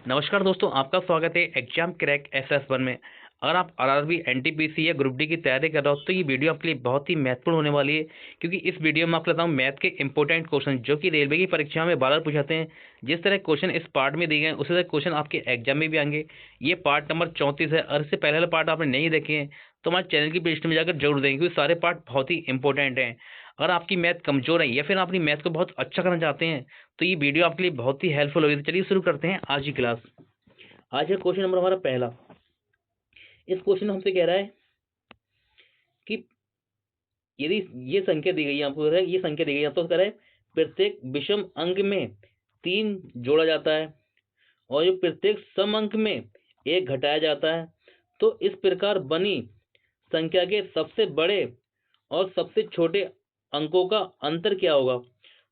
नमस्कार दोस्तों, आपका स्वागत है एग्जाम क्रैक SS1 में। अगर आप आरआरबी, एनटीपीसी या ग्रुप डी की तैयारी कर रहे हो तो ये वीडियो आपके लिए बहुत ही महत्वपूर्ण होने वाली है, क्योंकि इस वीडियो में आपको बताऊँ मैथ के इंपॉर्टेंट क्वेश्चन जो कि रेलवे की परीक्षा में बार पूछाते हैं। जिस तरह क्वेश्चन इस पार्ट में दिए गए उसी तरह क्वेश्चन आपके एग्जाम में भी आएंगे। ये पार्ट नंबर 34 है। और इससे पहले वाला पार्ट आपने नहीं देखे हैं तो हमारे चैनल की प्लेलिस्ट में जाकर जरूर देखें, क्योंकि सारे पार्ट बहुत ही इंपॉर्टेंट हैं। अगर आपकी मैथ कमजोर है या फिर आप अपनी मैथ को बहुत अच्छा करना चाहते हैं तो ये वीडियो आपके लिए बहुत ही हेल्पफुल होगी। तो चलिए शुरू करते हैं आज की क्लास। आज है क्वेश्चन नंबर हमारा पहला। इस क्वेश्चन में हमसे कह रहा है कि यदि ये संख्या दी गई है, आपको ये संख्या दी गई है तो कह रहा है प्रत्येक विषम अंक में 3 जोड़ा जाता है और जो प्रत्येक सम अंक में 1 घटाया जाता है, तो इस प्रकार बनी संख्या के सबसे बड़े और सबसे छोटे अंकों का अंतर क्या होगा।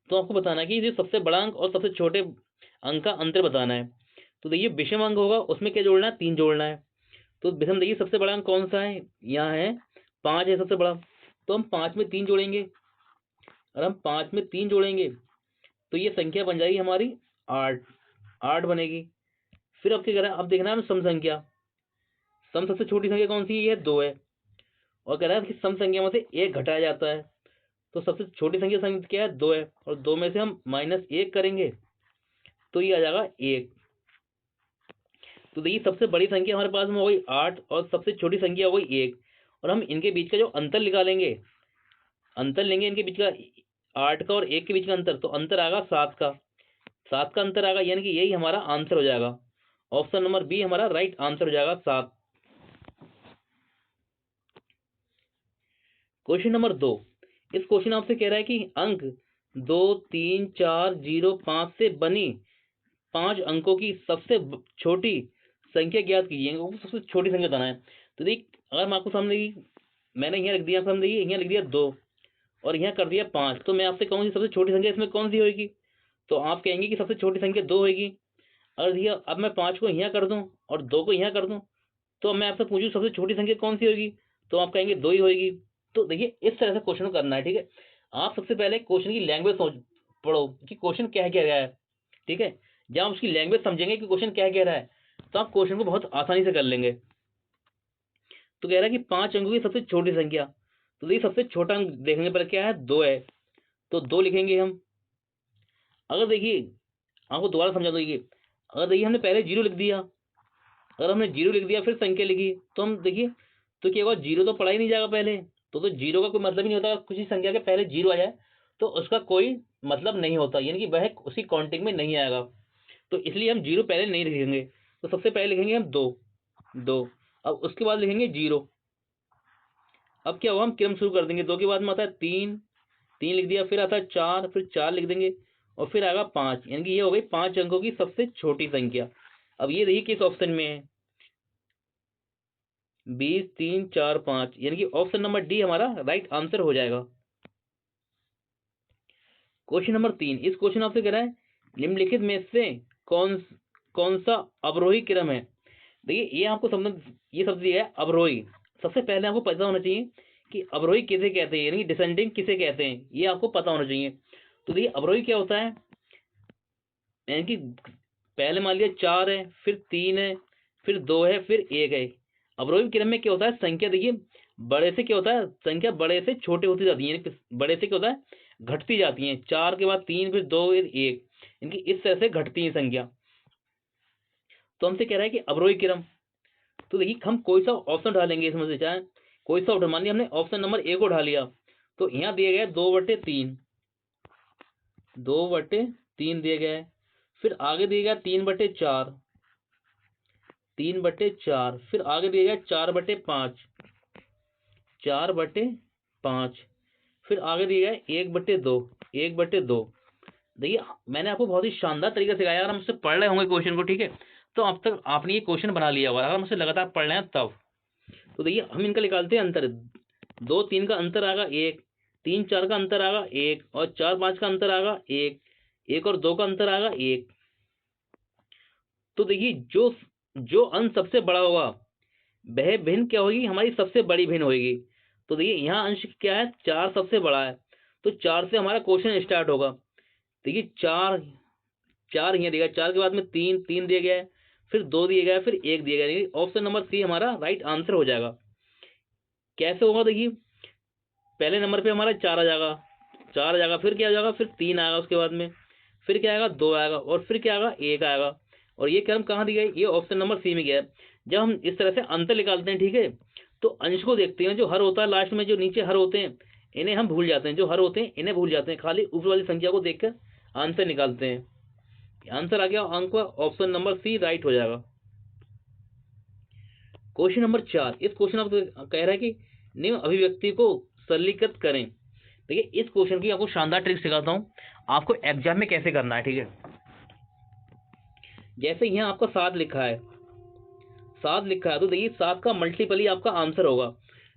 तो आपको बताना है कि ये सबसे बड़ा अंक और सबसे छोटे अंक का अंतर बताना है। तो देखिए विषम अंक होगा, उसमें क्या जोड़ना है, 3 जोड़ना है। तो विषम देखिए सबसे बड़ा अंक कौन सा है, यहाँ है 5 है सबसे बड़ा। तो हम 5 में 3 जोड़ेंगे, और हम 5 में 3 जोड़ेंगे तो ये संख्या बन जाएगी हमारी 8 बनेगी। फिर अब क्या कह रहा है, अब देखना है सम संख्या। सम सबसे छोटी संख्या कौन सी है, ये 2 है। और कह रहा है कि सम संख्या में से 1 घटाया जाता है, तो सबसे छोटी संख्या क्या है, 2 है। और 2 में से हम -1 करेंगे तो ये आ जाएगा 1। तो देखिए सबसे बड़ी संख्या हमारे पास में हो गई 8 और सबसे छोटी संख्या हो गई 1। और हम इनके बीच का जो अंतर निकालेंगे, अंतर लेंगे इनके बीच का 8 का और 1 के बीच का अंतर, तो अंतर आएगा 7 का। 7 का अंतर आएगा, यानी कि यही हमारा आंसर हो जाएगा। ऑप्शन नंबर बी हमारा राइट आंसर हो जाएगा 7। Question number 2। इस क्वेश्चन आपसे कह रहा है कि अंक 2 3 4 0 5 से बनी 5 अंकों की सबसे छोटी संख्या ज्ञात कीजिए। अंकों की सबसे छोटी संख्या बताना है। तो देख, अगर मैं आपको सामने मैंने यहाँ लिख दिया, सामने यहाँ लिख दिया 2 और यहाँ कर दिया 5, तो मैं आपसे कहूँगी सबसे छोटी संख्या इसमें कौन सी होगी, तो आप कहेंगे कि सबसे छोटी संख्या 2 होगी। अगर भैया अब मैं 5 को यहाँ कर दूं और 2 को यहाँ कर दूं, तो अब मैं आपसे पूछूं सबसे छोटी संख्या कौन सी होगी, तो आप कहेंगे 2 ही होगी। तो देखिए इस तरह से क्वेश्चन को करना है, ठीक है। आप सबसे पहले क्वेश्चन की लैंग्वेज पढ़ो कि क्वेश्चन क्या कह रहा है, ठीक है। जब आप उसकी लैंग्वेज समझेंगे कि क्वेश्चन क्या कह रहा है, तो आप क्वेश्चन को बहुत आसानी से कर लेंगे। तो कह रहा है कि 5 अंकों की सबसे छोटी संख्या, तो देखिए सबसे छोटा अंक देखने पर क्या है, 2 है, तो 2 लिखेंगे हम। अगर देखिए आपको दोबारा समझा दो, अगर देखिए हमने पहले 0 लिख दिया, अगर हमने 0 लिख दिया फिर संख्या लिखी, तो हम देखिए तो क्या होगा, 0 तो पढ़ा ही नहीं जाएगा पहले, तो 0 का कोई मतलब ही नहीं होता। किसी संख्या के पहले 0 आ जाए तो उसका कोई मतलब नहीं होता, यानी कि वह उसी काउंटिंग में नहीं आएगा। तो इसलिए हम 0 पहले नहीं लिखेंगे। तो सबसे पहले लिखेंगे हम 2। अब उसके बाद लिखेंगे 0। अब क्या हुआ, हम क्रम शुरू कर देंगे। 2 के बाद में आता है 3 लिख दिया, फिर आता है 4, फिर 4 लिख देंगे और फिर आएगा 5, यानी कि ये हो गई 5 अंकों की सबसे छोटी संख्या। अब ये देखिए किस ऑप्शन में है, 20 3 4 5, यानी कि ऑप्शन नंबर डी हमारा राइट आंसर हो जाएगा। Question number 3। इस क्वेश्चन आपसे कह रहा है निम्नलिखित में से कौन कौन सा अवरोही क्रम है। देखिए ये आपको समझ, ये शब्द दिया है अवरोही। सबसे पहले आपको पता होना चाहिए कि अवरोही किसे कहते हैं, यानी कि डिसेंडिंग किसे कहते हैं, ये आपको पता होना चाहिए। तो देखिए अवरोही क्या होता है, यानी कि पहले मान लिया 4 है, फिर 3 है, फिर 2 है, फिर 1 है। अवरोही क्रम में क्या होता है, संख्या देखिए बड़े से क्या होता है, संख्या बड़े से छोटे होती जाती है, यानी कि बड़े से क्या होता है, घटती जाती है। 4 के बाद 3, फिर 2, फिर 1, इनकी इस तरह से घटती है संख्या। तो हमसे कह रहा है कि अवरोही क्रम, तो देखिए हम कोई सा ऑप्शन डालेंगे इसमें से, चाहे कोई सा ऑप्शन, मान लिया हमने ऑप्शन नंबर ए को उठा लिया, तो यहाँ दिया गया 2/3, 2/3 दिया गया है। फिर आगे दिया गया 3/4, 3/4, फिर आगे दिया गया 4/5, 4/5, फिर आगे दिया गया 1/2, 1/2। देखिए मैंने आपको बहुत ही शानदार तरीके से सिखाया। अगर हम मुझसे पढ़ रहे होंगे क्वेश्चन को, ठीक है, तो अब तक आपने ये क्वेश्चन बना लिया होगा। अगर मुझसे लगातार पढ़ रहे हैं तब, तो देखिए हम इनका निकालते हैं अंतर। 2 3 का अंतर आएगा 1, 3 4 का अंतर आएगा 1, और 4 5 का अंतर आएगा 1, 1 और 2 का अंतर आएगा 1। तो देखिए जो जो अंश सबसे बड़ा होगा वह भिन्न क्या होगी, हमारी सबसे बड़ी भिन्न होगी। तो देखिए यहाँ अंश क्या है, 4 सबसे बड़ा है, तो 4 से हमारा क्वेश्चन स्टार्ट होगा। देखिए 4 4 यहाँ दिया, 4 के बाद में 3 दिया गया है, फिर 2 दिया गया है, फिर 1 दिया गया है, ऑप्शन नंबर सी हमारा राइट आंसर हो जाएगा। कैसे होगा देखिए, पहले नंबर पे हमारा 4 आ जाएगा, 4 आ जाएगा, फिर क्या आ जाएगा, फिर 3 आएगा, उसके बाद में फिर क्या आएगा, 2 आएगा, और फिर क्या आएगा, 1 आएगा। और ये क्रम कहाँ दिया है, ये ऑप्शन नंबर सी में गया है। जब हम इस तरह से अंतर निकालते हैं, ठीक है, तो अंश को देखते हैं, जो हर होता है लास्ट में, जो नीचे हर होते हैं इन्हें हम भूल जाते हैं, जो हर होते हैं इन्हें भूल जाते हैं, खाली ऊपर वाली संख्या को देखकर आंसर निकालते हैं। आंसर आ गया अंक का ऑप्शन नंबर सी राइट हो जाएगा। क्वेश्चन नंबर 4, इस क्वेश्चन आपको कह रहा है कि निम्न अभिव्यक्ति को सरलीकृत करें। देखिए इस क्वेश्चन की आपको शानदार ट्रिक सिखाता हूं, आपको एग्जाम में कैसे करना है, ठीक है। जैसे यहाँ आपका 7 लिखा है, 7 लिखा है, तो देखिए 7 का मल्टीपल ही आपका आंसर होगा।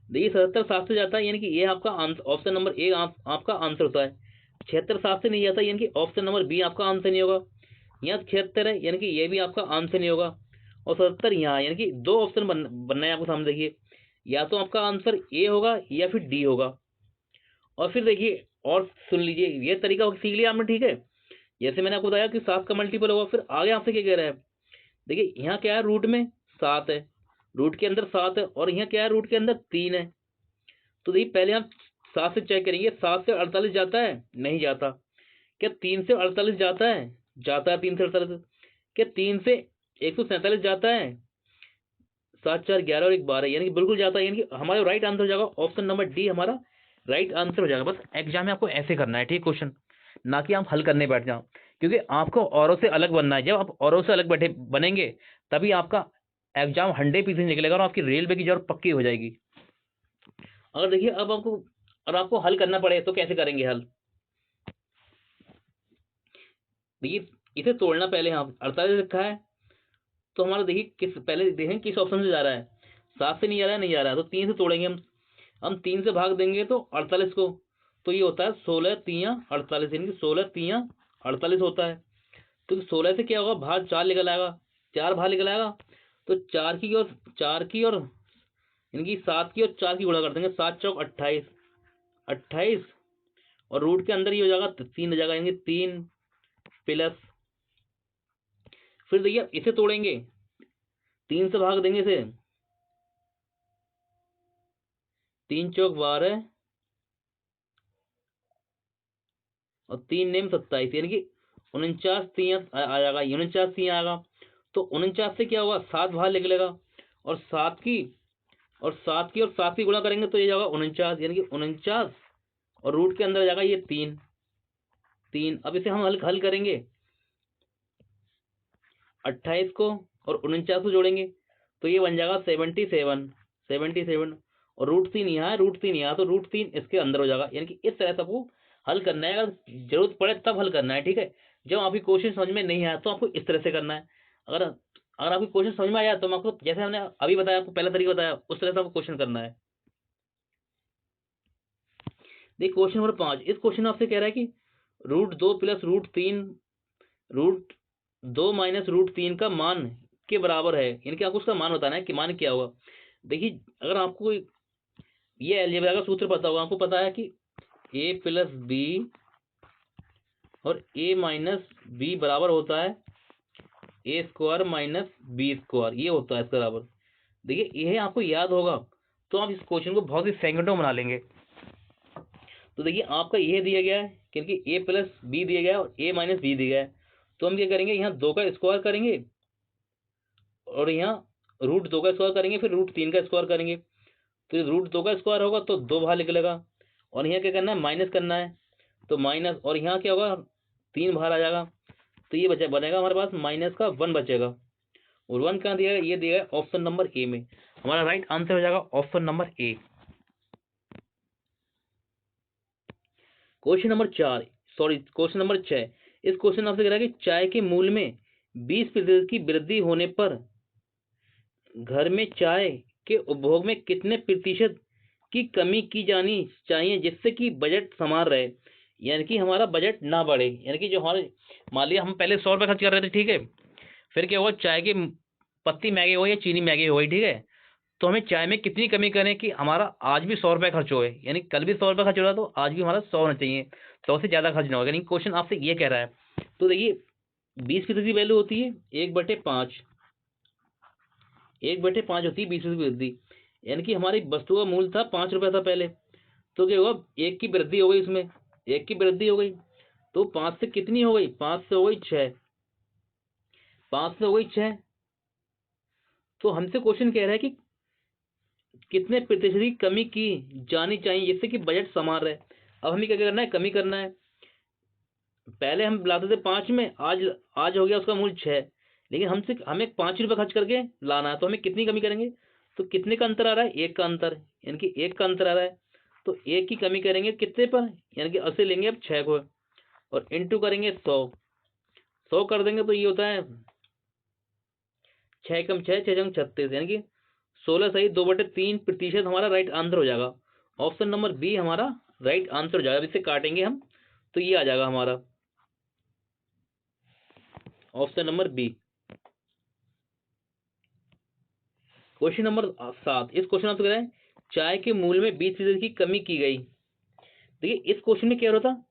देखिए 77 7 से जाता है, यानी कि ये आपका ऑप्शन नंबर ए आपका आंसर होता है। 76 7 से नहीं जाता, यानी कि ऑप्शन नंबर बी आपका आंसर नहीं होगा। यहाँ 76 है, यानी कि ये भी आपका आंसर नहीं होगा। और 77 यहाँ, यानी कि 2 ऑप्शन बनना है आपको सामने। देखिए या तो आपका आंसर ए होगा या फिर डी होगा। और फिर देखिए और सुन लीजिए, ये तरीका सीख लिया आपने, ठीक है। जैसे मैंने आपको बताया कि 7 का मल्टीपल होगा, फिर आगे आपसे क्या कह रहा है, देखिए यहाँ क्या है, रूट में 7 है, रूट के अंदर 7 है, और यहाँ क्या है, रूट के अंदर 3 है। तो देखिए पहले हम 7 से चेक करेंगे, 7 से 48 जाता है, नहीं जाता। क्या 3 से 48 जाता है, जाता है 3 से 48। क्या 3 से 147 जाता है, 7 4 11 और 1 12, यानी कि बिल्कुल जाता है, यानी कि हमारा राइट आंसर हो जाएगा ऑप्शन नंबर डी हमारा राइट आंसर हो जाएगा। बस एग्जाम में आपको ऐसे करना है, ठीक क्वेश्चन, ना कि आप हल करने बैठ जाओ, क्योंकि आपको औरों से अलग बनना है। जब आप औरों से अलग बैठे बनेंगे तभी आपका एग्जाम 100% निकलेगा और आपकी रेलवे की जॉब पक्की हो जाएगी। अगर देखिए अब आपको हल करना पड़े तो कैसे करेंगे हल, देखिए इसे तोड़ना, पहले यहाँ 48 रखा है, तो हमारा देखिए पहले देखें किस ऑप्शन से जा रहा है, 7 से नहीं जा रहा है, नहीं जा रहा है, तो 3 से तोड़ेंगे हम 3 से भाग देंगे तो 48 को, तो ये होता है 16 3 48, यानी कि 16 3 48 होता है। तो 16 से क्या होगा, भाग 4 निकल आएगा, 4 भाग निकल आएगा, तो 4 की और यानी कि 7 की और 4 की गुणा कर देंगे, 7 चौक 28, 28, और रूट के अंदर ही हो जाएगा 3 हो जाएगा, यानी 3 प्लस, फिर देखिए इसे तोड़ेंगे, 3 से भाग देंगे इसे, 3 चौक 12 और 3 नेम 27, यानी कि 49 3 आ जाएगा, 49 3 आएगा। तो 49 से क्या होगा, 7 बाहर निकलेगा, और 7 की और 7 की गुणा करेंगे तो ये जाएगा 49, यानी कि 49, और रूट के अंदर जाएगा ये 3 3। अब इसे हम हल करेंगे, 28 को और 49 को जोड़ेंगे तो ये बन जाएगा 77, और रूट 3 यहाँ है, रूट 3 यहाँ, तो रूट 3 इसके अंदर हो जाएगा। यानी कि इस तरह से आपको हल करना है, अगर जरूरत पड़े तब हल करना है, ठीक है। जब आपकी क्वेश्चन समझ में नहीं आया तो आपको इस तरह से करना है। अगर आपकी क्वेश्चन समझ में आया तो मैं आपको, जैसे हमने अभी बताया, आपको पहला तरीका बताया, उस तरह से आपको क्वेश्चन करना है। देखिए क्वेश्चन नंबर 5, इस क्वेश्चन आपसे कह रहा है कि √2 प्लस √2 माइनस √3 का मान के बराबर है, यानी कि आपको उसका मान बताना है कि मान क्या होगा। देखिए अगर आपको ये अलजेब्रा का सूत्र पता होगा, आपको पता है कि a प्लस बी और a माइनस बी बराबर होता है a square minus b square, ये होता है इसका बराबर। देखिए यह आपको याद होगा तो आप इस क्वेश्चन को बहुत ही सेकंडों बना लेंगे। तो देखिए आपका यह दिया गया है, क्योंकि a प्लस बी दिया गया है और a माइनस बी दिया गया है, तो हम क्या करेंगे, यहाँ 2 का स्क्वायर करेंगे और यहाँ √2 का स्क्वायर करेंगे, फिर √3 का स्क्वायर करेंगे, तो √2 का स्क्वायर होगा तो 2 बाहर निकलेगा, और यहाँ क्या करना है, माइनस करना है, तो माइनस, और यहाँ क्या होगा, 3 बाहर आ जाएगा, तो ये बनेगा हमारे पास माइनस का 1 बचेगा, और 1 कहाँ दिया है, ये दिया है ऑप्शन नंबर ए में। हमारा राइट आंसर हो जाएगा option number A. Question number 6, इस क्वेश्चन आपसे कह रहा है कि चाय के मूल्य में 20% की वृद्धि होने पर घर में चाय के उपभोग में कितने प्रतिशत की कमी की जानी चाहिए जिससे कि बजट समान रहे, यानी कि हमारा बजट ना बढ़े। यानी कि जो हमारे, मान लिया हम पहले 100 रुपये खर्च कर रहे थे, ठीक है, फिर क्या हुआ, चाय की पत्ती महंगी हो गई या चीनी महंगी हो गई, ठीक है, तो हमें चाय में कितनी कमी करें कि हमारा आज भी 100 रुपये खर्च हो, यानी कल भी 100 रुपये खर्च हो रहा है तो आज भी हमारा 100 होना चाहिए, 100 से ज़्यादा खर्च ना हो। यानी क्वेश्चन आपसे ये कह रहा है। तो देखिए 20% की वैल्यू होती है 1/5, 1/5 होती है 20 की वृद्धि, यानी कि हमारी वस्तु का मूल्य था 5 रुपये था पहले, तो क्या हुआ, 1 की वृद्धि हो गई, इसमें 1 की वृद्धि हो गई, तो 5 से कितनी हो गई, 5 से हो गई 6, 5 से हो गई 6। तो हमसे क्वेश्चन कह रहा है कि कितने प्रतिशत की कमी की जानी चाहिए जिससे कि बजट समान रहे। अब हमें क्या करना है, कमी करना है। पहले हम लाते थे 5 में, आज आज हो गया उसका मूल्य 6, लेकिन हमें 5 रुपये खर्च करके लाना है, तो हमें कितनी कमी करेंगे, तो कितने का अंतर आ रहा है, 1 का अंतर, यानी कि 1 का अंतर आ रहा है, तो 1 की कमी करेंगे कितने पर, यानी कि 80 लेंगे अब 6 को, और इंटू करेंगे 100, 100 कर देंगे तो ये होता है 6 कम 6, 6 जंग 36, यानी कि 16 सही 2/3% हमारा राइट आंसर हो जाएगा। ऑप्शन नंबर बी हमारा राइट आंसर हो जाएगा। अब इसे काटेंगे हम तो ये आ जाएगा हमारा option number B. Question number 7, इस क्वेश्चन आपसे कह रहा है चाय के मूल्य में 20% की कमी की गई। देखिए इस क्वेश्चन में क्या हो रहा था,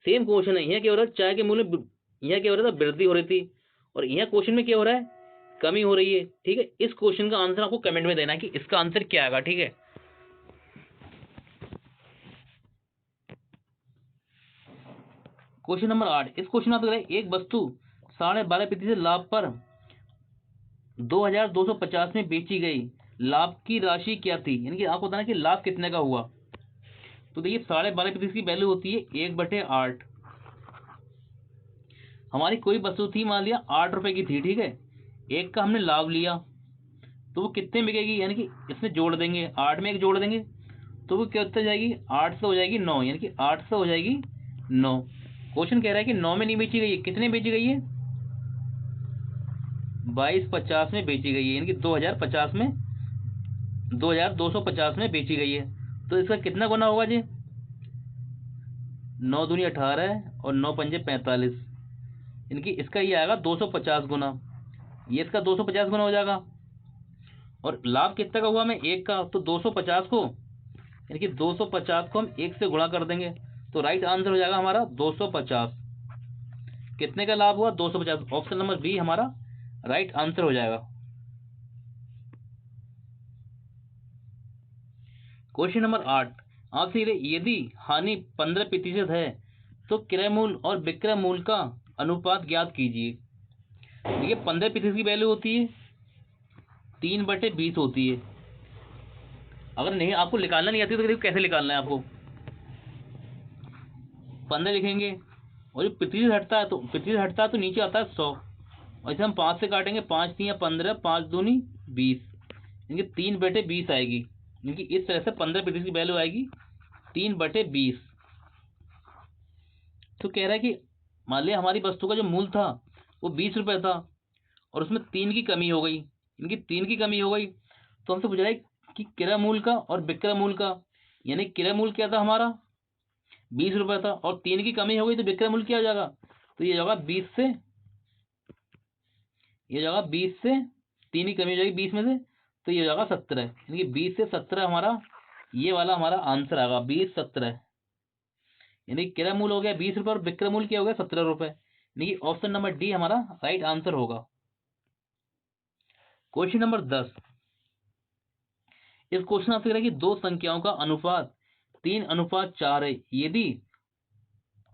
सेम क्वेश्चन है, यहाँ क्या हो रहा है, चाय के मूल्य में यहाँ क्या हो रहा था, वृद्धि हो रही थी, और यहाँ क्वेश्चन में क्या हो रहा है, कमी हो रही है। ठीक है, इस क्वेश्चन का आंसर आपको कमेंट में देना है कि इसका आंसर क्या आएगा। ठीक है, क्वेश्चन नंबर 8, इस क्वेश्चन आपसे कह रहा है एक वस्तु 12.5% लाभ पर 2250 में बेची गई, लाभ की राशि क्या थी, यानी कि आपको बताना कि लाभ कितने का हुआ। तो देखिए 12.5% की वैल्यू होती है 1/8। हमारी कोई वस्तु थी, मान लिया 8 रुपए की थी, ठीक है, 1 का हमने लाभ लिया, तो वो कितने में बिकेगी, यानी कि इसमें जोड़ देंगे, 8 में 1 जोड़ देंगे तो वो क्या होता जाएगी, 8 से हो जाएगी 9, यानी कि 8 से हो जाएगी 9। क्वेश्चन कह रहा है कि 9 में नहीं बेची गई है, कितने बेची गई है, 2250 में बेची गई है, यानी कि 2050 में 2250 में बेची गई है। तो इसका कितना गुना होगा जी, 9 दूनी 18 और 9 पंजे 45, यानी कि इसका ये आएगा 250 गुना, ये इसका 250 गुना हो जाएगा। और लाभ कितना का हुआ, मैं 1 का, तो 250 को, यानी कि 250 को हम 1 से गुणा कर देंगे, तो राइट आंसर हो जाएगा हमारा 250। कितने का लाभ हुआ, 250। ऑप्शन नंबर बी हमारा राइट आंसर हो जाएगा। क्वेश्चन नंबर 8, आपसे यदि हानि 15% है तो क्रय मूल्य और विक्रय मूल्य का अनुपात ज्ञात कीजिए। देखिए 15% की वैल्यू होती है 3/20 होती है। अगर नहीं आपको निकालना नहीं आती तो देखिए कैसे निकालना है आपको, 15 लिखेंगे, और जब प्रतिशत हटता है तो नीचे आता है 100, और इसे हम 5 से काटेंगे, 5 3 15, 5 दूनी 20, यानी कि 3/20 आएगी, यानी कि इस तरह से 15% की वैल्यू आएगी 3/20। तो कह रहा है कि मान लिया हमारी वस्तु का जो मूल्य था वो 20 रुपये था, और उसमें 3 की कमी हो गई, यानी कि 3 की कमी हो गई, तो हमसे पूछ रहा है कि क्रय मूल्य का और विक्रय मूल्य का, यानी क्रय मूल्य क्या था हमारा 20 रुपये था, और 3 की कमी हो गई तो विक्रय मूल्य क्या हो जाएगा, तो ये होगा 20 से, ये जगह 20 से 3 की कमी हो जाएगी 20 में से, तो ये हो जाएगा 17, यानी कि 20 से 17 हमारा ये वाला हमारा आंसर आएगा 20-17, यानी क्रय मूल्य हो गया 20 रुपये और विक्रय मूल्य क्या हो गया 17 रुपये, यानी कि ऑप्शन नंबर डी हमारा राइट आंसर होगा। क्वेश्चन नंबर 10, इस क्वेश्चन आपसे कह रहा है कि दो संख्याओं का अनुपात 3:4 है, यदि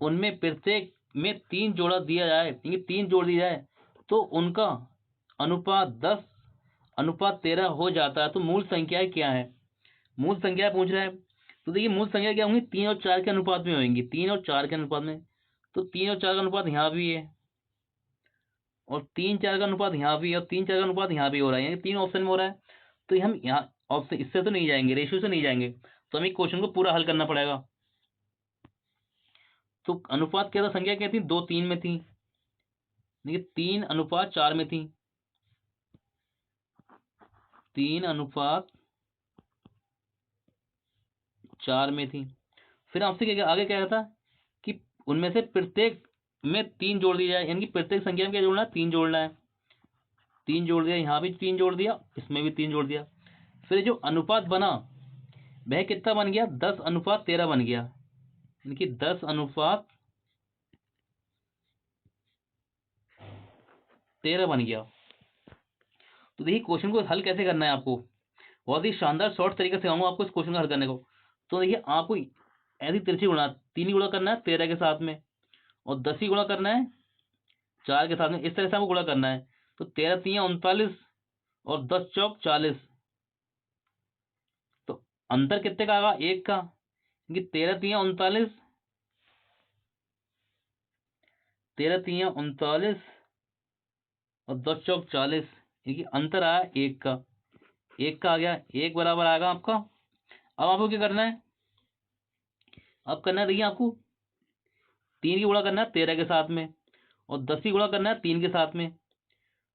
उनमें प्रत्येक में 3 जोड़ा दिया जाए, यानी 3 जोड़ दिया जाए तो उनका अनुपात 10:13 हो जाता है, तो मूल संख्या क्या है, मूल संख्या पूछ रहा है। तो देखिए मूल संख्या क्या होंगी, 3 और 4 के अनुपात में होंगी, 3 और 4 के अनुपात में, तो 3 और 4 का अनुपात यहाँ भी है, और 3-4 का अनुपात यहाँ भी है, और 3-4 का अनुपात यहाँ भी हो रहा है, यानी 3 ऑप्शन में हो रहा है। तो हम यहाँ ऑप्शन इससे तो नहीं जाएंगे, रेशियो से नहीं जाएंगे, तो हमें क्वेश्चन को पूरा हल करना पड़ेगा। तो अनुपात क्या था, संख्या क्या थी, 2 3 में थी, देखिए 3:4 में थी, 3:4 में थी। फिर आपसे क्या आगे क्या था कि उनमें से प्रत्येक में 3 जोड़ दिया जाए, यानी कि प्रत्येक संख्या में क्या जोड़ना है, 3 जोड़ना है, 3 जोड़ दिया, यहाँ भी 3 जोड़ दिया, इसमें भी 3 जोड़ दिया। फिर जो अनुपात बना वह कितना बन गया, 10:13 बन गया, यानी कि 10:13 बन गया। तो देखिए क्वेश्चन को हल कैसे करना है आपको, बहुत ही शानदार शॉर्ट तरीके से आऊँगा आपको इस क्वेश्चन को हल करने को। तो देखिए आपको ऐसी तिरछी गुणा 3 ही गुणा करना है 13 के साथ में, और 10 ही गुणा करना है 4 के साथ में, इस तरह से आपको गुणा करना है। तो 13 3 39 और 10 चौक 40। तो अंतर कितने का आएगा, 1 का, क्योंकि 13 3 39, 13 3 39 और 10 चौक 40, क्योंकि अंतर आया 1 का, 1 का आ गया, 1 बराबर आएगा आपका। अब आपको क्या करना है, अब करना है देखिए आपको 3 की गुणा करना है 13 के साथ में, और 10 की गुणा करना है 3 के साथ में।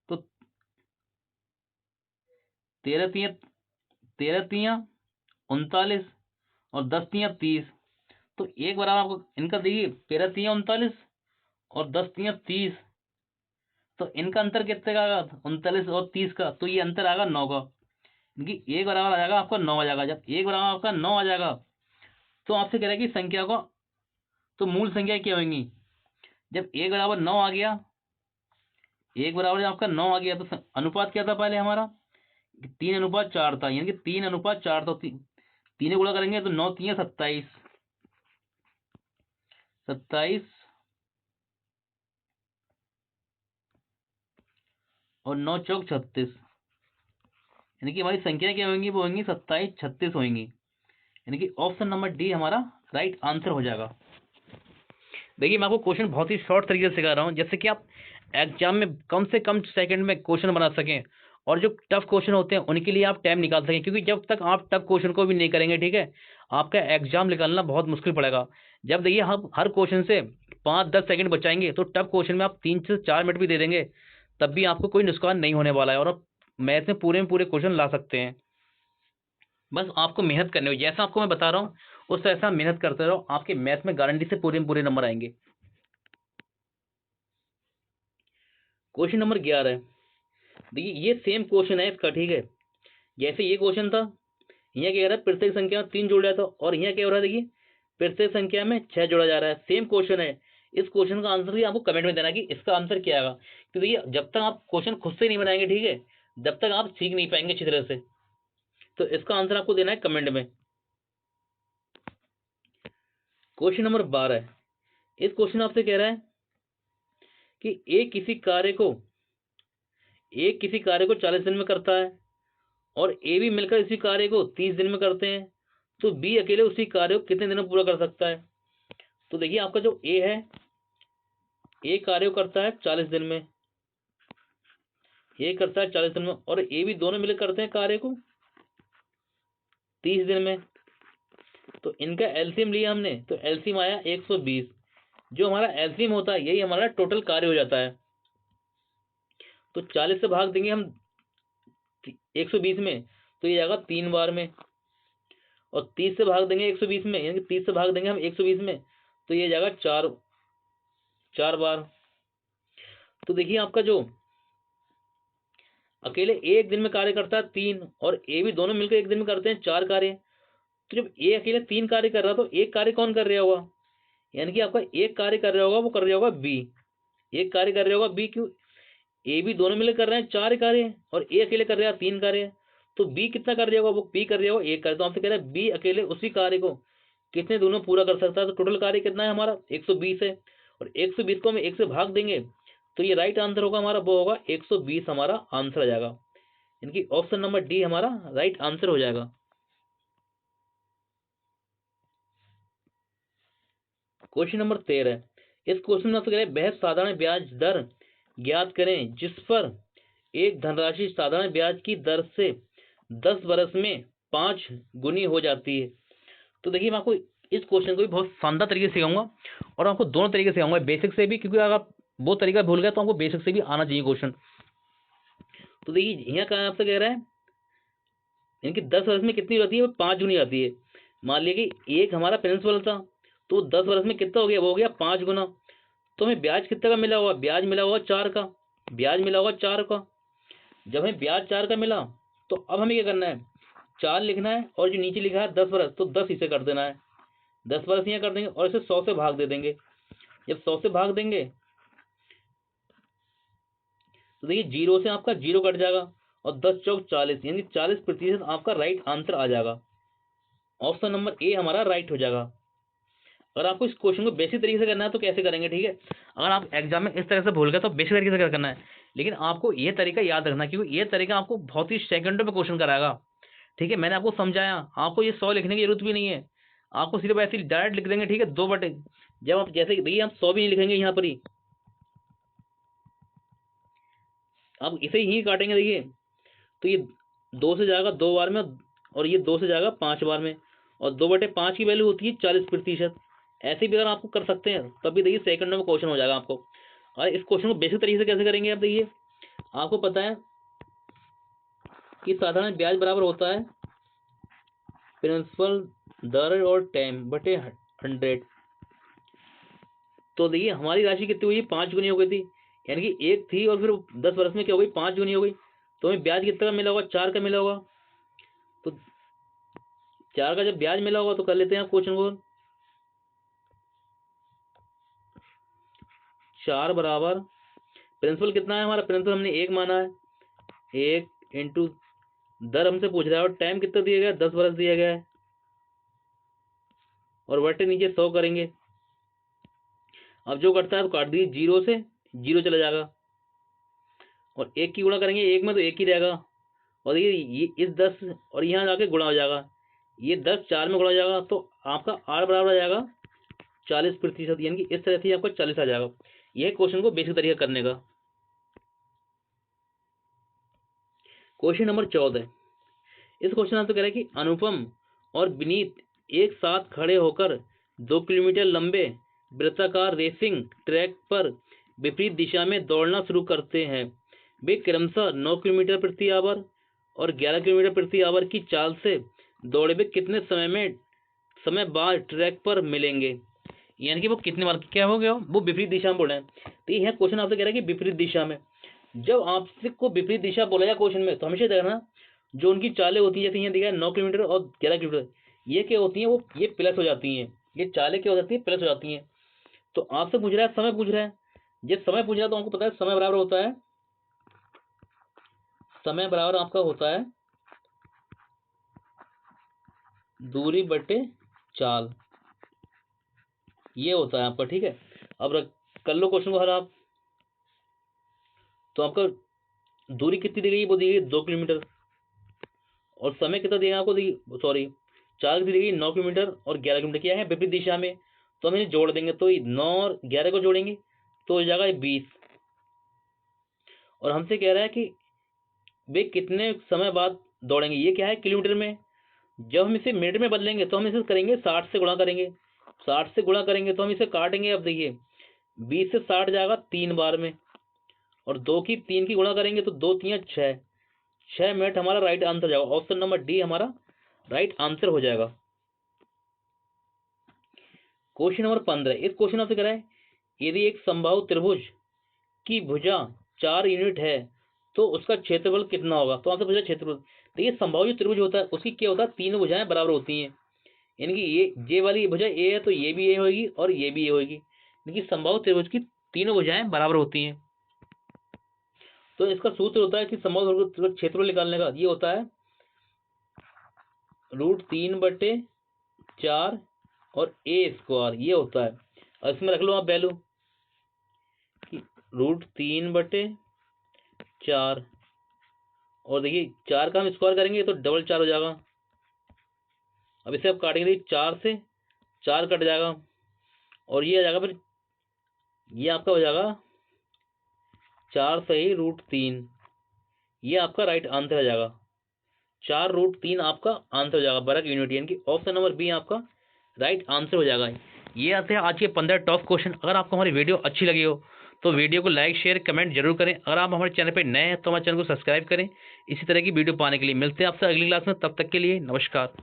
तो 13 3 39 और 10 3 30। तो 1 बराबर आपको इनका देखिए 13 3 39 और 10 3 30। तो इनका अंतर कितने का आएगा, 39 और 30 का, तो ये अंतर आएगा 9 का, क्योंकि 1 बराबर आ जाएगा आपका 9 आ जाएगा। जब 1 बराबर आपका 9 आ जाएगा तो आपसे कह रहा है कि संख्या को, तो मूल संख्या क्या होंगी। जब 1 बराबर 9 आ गया, 1 बराबर जब आपका 9 आ गया, तो अनुपात क्या था पहले हमारा, 3:4 था, यानी कि 3:4 था। 3 गुणा करेंगे तो 9 3 27, 27 और 9 चौक 36, यानी कि हमारी संख्या क्या होंगी, वो होंगी 27 36 होंगी, यानी कि ऑप्शन नंबर डी हमारा राइट आंसर हो जाएगा। देखिए मैं आपको क्वेश्चन बहुत ही शॉर्ट तरीके से सिखा रहा हूँ, जैसे कि आप एग्जाम में कम से कम सेकंड में क्वेश्चन बना सकें, और जो टफ क्वेश्चन होते हैं उनके लिए आप टाइम निकाल सकें, क्योंकि जब तक आप टफ क्वेश्चन को भी नहीं करेंगे, ठीक है, आपका एग्जाम निकालना बहुत मुश्किल पड़ेगा। जब देखिए हम हर क्वेश्चन से 5-10 सेकंड बचाएंगे, तो टफ क्वेश्चन में आप 3 से 4 मिनट भी दे देंगे, तब भी आपको कोई नुकसान नहीं होने वाला है, और आप मैथ में पूरे क्वेश्चन ला सकते हैं। बस आपको मेहनत करनी होगी, जैसा आपको मैं बता रहा हूँ उस ऐसा मेहनत करते रहो, आपके मैथ में गारंटी से पूरे नंबर आएंगे। क्वेश्चन नंबर 11, देखिए ये सेम क्वेश्चन है इसका, ठीक है, जैसे ये क्वेश्चन था, यहाँ क्या कह रहा है, प्रत्येक संख्या में 3 जोड़ा था, और यहाँ क्या हो रहा है, देखिए प्रत्येक संख्या में 6 जोड़ा जा रहा है। सेम क्वेश्चन है, इस क्वेश्चन का आंसर भी आपको कमेंट में देना कि इसका आंसर क्या आएगा। तो देखिए जब तक आप क्वेश्चन खुद से नहीं बनाएंगे, ठीक है, जब तक आप सीख नहीं पाएंगे अच्छी तरह से। तो इसका आंसर आपको देना है कमेंट में। क्वेश्चन नंबर 12, इस क्वेश्चन आपसे कह रहा है कि एक किसी कार्य को 40 दिन में करता है, और ए भी मिलकर इसी कार्य को 30 दिन में करते हैं, तो बी अकेले उसी कार्य को कितने दिन में पूरा कर सकता है। तो देखिए आपका जो ए है, ए कार्य को करता है 40 दिन में, ए करता है 40 दिन में, और ए भी दोनों मिलकर करते हैं कार्य को 30 दिन में। तो इनका एलसीएम लिया हमने, तो एलसीएम आया 120। जो हमारा एलसीएम होता है यही हमारा टोटल कार्य हो जाता है। तो 40 से भाग देंगे हम 120 में, तो ये जाएगा 3 बार में, और 30 से भाग देंगे 120 में, यानी कि 30 से भाग देंगे हम 120 में, तो ये जाएगा 4 बार। तो देखिए आपका जो अकेले एक दिन में कार्य करता है 3, और ए भी दोनों मिलकर एक दिन में करते हैं 4 कार्य। तो जब ए अकेले 3 कार्य कर रहा, तो एक कार्य कौन कर रहा होगा, यानी कि आपका एक कार्य कर रहा होगा, वो कर रहा होगा बी, एक कार्य कर रहा होगा बी। क्यों, ए भी दोनों मिलकर कर रहे हैं 4 कार्य, और ए अकेले कर रहा है 3 कार्य, तो बी कितना कर रहा होगा, वो बी कर रहा होगा 1 कार्य। तो आपसे कह रहा है बी अकेले उसी कार्य को कितने दिनों पूरा कर सकता है। तो टोटल कार्य कितना है हमारा 120 है, और 120 को हम 1 से भाग देंगे, तो ये राइट आंसर होगा हमारा, वो होगा 120 हमारा आंसर आ जाएगा, यानी ऑप्शन नंबर डी हमारा राइट आंसर हो जाएगा। क्वेश्चन नंबर 13, इस क्वेश्चन में आपसे कह रहे हैं वह साधारण ब्याज दर ज्ञात करें जिस पर एक धनराशि साधारण ब्याज की दर से 10 वर्ष में 5 गुनी हो जाती है। तो देखिए मैं आपको इस क्वेश्चन को भी बहुत शानदार तरीके से सिखाऊंगा, और आपको दोनों तरीके से सिखाऊंगा, बेसिक से भी, क्योंकि अगर आप वो तरीका भूल गए तो आपको बेसिक से भी आना चाहिए क्वेश्चन। तो देखिए यहाँ कहा आपसे कह रहा है, यानी कि 10 वर्ष में कितनी होती है, 5 गुनी आती है। मान लिया कि एक हमारा प्रिंसिपल था, तो 10 वर्ष में कितना हो गया, वो हो गया 5 गुना। तो हमें ब्याज कितने का मिला होगा, ब्याज मिला होगा 4 का, ब्याज मिला होगा 4 का। जब हमें ब्याज 4 का मिला, तो अब हमें क्या करना है, 4 लिखना है, और जो नीचे लिखा है 10 वर्ष, तो 10 इसे कर देना है, 10 वर्ष यहाँ कर देंगे, और इसे 100 से भाग दे देंगे। जब 100 से भाग देंगे, तो देखिए 0 से आपका 0 कट जाएगा, और 10 चौक 40, यानी 40% आपका राइट आंसर आ जाएगा। ऑप्शन नंबर ए हमारा राइट हो जाएगा। अगर आपको इस क्वेश्चन को बेसिक तरीके से करना है तो कैसे करेंगे, ठीक है। अगर आप एग्जाम में इस तरह से भूल गए तो बेसिक तरीके से करना है, लेकिन आपको ये तरीका याद रखना, क्योंकि ये तरीका आपको बहुत ही सेकंडों में क्वेश्चन कराएगा, ठीक है। मैंने आपको समझाया, आपको ये 100 लिखने की जरूरत भी नहीं है, आपको सिर्फ ऐसे डायरेक्ट लिख देंगे, ठीक है, 2 बटे। जब आप जैसे देखिए हम 100 भी नहीं लिखेंगे यहाँ पर ही, आप इसे ही काटेंगे, देखिए तो ये 2 से जाएगा 2 बार में, और ये 2 से जाएगा 5 बार में, और 2/5 की वैल्यू होती है 40%। ऐसे भी अगर आपको कर सकते हैं तब भी देखिए सेकंडों में क्वेश्चन हो जाएगा आपको। और इस क्वेश्चन को बेसिक तरीके से कैसे करेंगे आप देखिए, आपको पता है कि साधारण ब्याज बराबर होता है प्रिंसिपल दर और टाइम बटे 100। तो देखिए हमारी राशि कितनी हुई, 5 गुनी हो गई थी, यानी कि 1 थी और फिर 10 वर्ष में क्या हो गई, 5 गुनी हो गई। तो हमें ब्याज कितना का मिला होगा, 4 का मिला होगा। तो 4 का जब ब्याज मिला होगा तो कर लेते हैं क्वेश्चन को। 4 बराबर प्रिंसिपल कितना है हमारा, प्रिंसिपल हमने 1 माना है, 1 इंटू दर हमसे पूछ रहा है, और टाइम कितना दिया गया है, 10 वर्ष दिया गया है, और बटे नीचे 100 करेंगे। अब जो कटता है तो काट दीजिए, 0 से 0 चला जाएगा, और 1 की गुणा करेंगे 1 में तो 1 ही रहेगा, और ये इस 10 और यहाँ जाके गुणा हो जाएगा, ये 10 4 में गुणा हो जाएगा, तो आपका R बराबर आ जाएगा 40%, यानी कि इस तरह से आपका 40 आ जाएगा। यह क्वेश्चन को बेसिक तरीका करने का। क्वेश्चन नंबर 14, इस क्वेश्चन आपसे कह रहा है कि अनुपम और विनीत एक साथ खड़े होकर 2 किलोमीटर लंबे वृत्ताकार रेसिंग ट्रैक पर विपरीत दिशा में दौड़ना शुरू करते हैं। वे क्रमशः 9 किलोमीटर प्रति आवर और 11 किलोमीटर प्रति आवर की चाल से दौड़े वे कितने समय बाद ट्रैक पर मिलेंगे, यानी कि वो कितने बार क्या हो गया, वो विपरीत दिशा में बोल रहे हैं। तो यह क्वेश्चन आपसे कह रहा है कि विपरीत दिशा में, जब आपसे को विपरीत दिशा बोला जाए क्वेश्चन में, तो हमेशा देखना जो उनकी चालें होती है, जैसे यहाँ दिखा है 9 किलोमीटर और 11 किलोमीटर, ये क्या होती हैं, वो ये प्लस हो जाती हैं, ये चालें क्या हो जाती है, प्लस हो जाती हैं। तो आपसे पूछ रहा है समय पूछ रहा है, जब समय पूछ रहा है तो आपको पता है समय बराबर होता है, समय बराबर आपका होता है दूरी बटे चाल, ये होता है आपका, ठीक है। अब कर लो क्वेश्चन को हल आप। तो आपका दूरी कितनी दी गई, वो दी गई 2 किलोमीटर, और समय कितना देगा आपको, सॉरी चाल कितनी दी गई 9 किलोमीटर और 11 किलोमीटर, क्या है विपरीत दिशा में, तो हम इन्हें जोड़ देंगे, तो 9 और 11 को जोड़ेंगे तो हो जाएगा 20। और हमसे कह रहा है कि वे कितने समय बाद दौड़ेंगे, ये क्या है किलोमीटर में। जब हम इसे मिनट में बदलेंगे तो हम इसे करेंगे 60 से गुणा करेंगे, 60 से गुणा करेंगे तो हम इसे काटेंगे। अब देखिए 20 से 60 जाएगा 3 बार में, और 2 की 3 की गुणा करेंगे तो 2 3 6, 6 मिनट हमारा राइट आंसर जाएगा। ऑप्शन नंबर डी हमारा राइट आंसर हो जाएगा। क्वेश्चन नंबर 15, इस क्वेश्चन आपसे कह रहा है यदि एक समबाहु त्रिभुज की भुजा 4 यूनिट है तो उसका क्षेत्रफल कितना होगा। तो आपसे पूछा क्षेत्रफल, देखिए समबाहु जो त्रिभुज होता है उसकी क्या होता है, तीनों भुजाएं बराबर होती हैं, यानी कि ये वाली भुजा ए है तो ये भी ए होगी और ये भी ए होगी, लेकिन समबाहु त्रिभुज की तीनों भुजाएं बराबर होती हैं। तो इसका सूत्र होता है कि समबाहु त्रिभुज क्षेत्रफल निकालने का, ये होता है √3/4 और a², ये होता है। और इसमें रख लो आप वैल्यू कि √3/4, और देखिए 4 का हम स्क्वायर करेंगे तो 4 हो जाएगा। अब इसे आप काटेंगे 4 से 4 कट जाएगा, और ये आ जाएगा, फिर ये आपका हो जाएगा 4 सही √3, ये आपका राइट आंसर आ जाएगा। 4√3 आपका आंसर हो जाएगा, वर्ग यूनिट, यानी कि ऑप्शन नंबर बी आपका राइट आंसर हो जाएगा। ये आते हैं आज के 15 टॉप क्वेश्चन। अगर आपको हमारी वीडियो अच्छी लगी हो तो वीडियो को लाइक शेयर कमेंट जरूर करें। अगर आप हमारे चैनल पर नए हैं तो हमारे चैनल को सब्सक्राइब करें। इसी तरह की वीडियो पाने के लिए मिलते हैं आपसे अगली क्लास में, तब तक के लिए नमस्कार।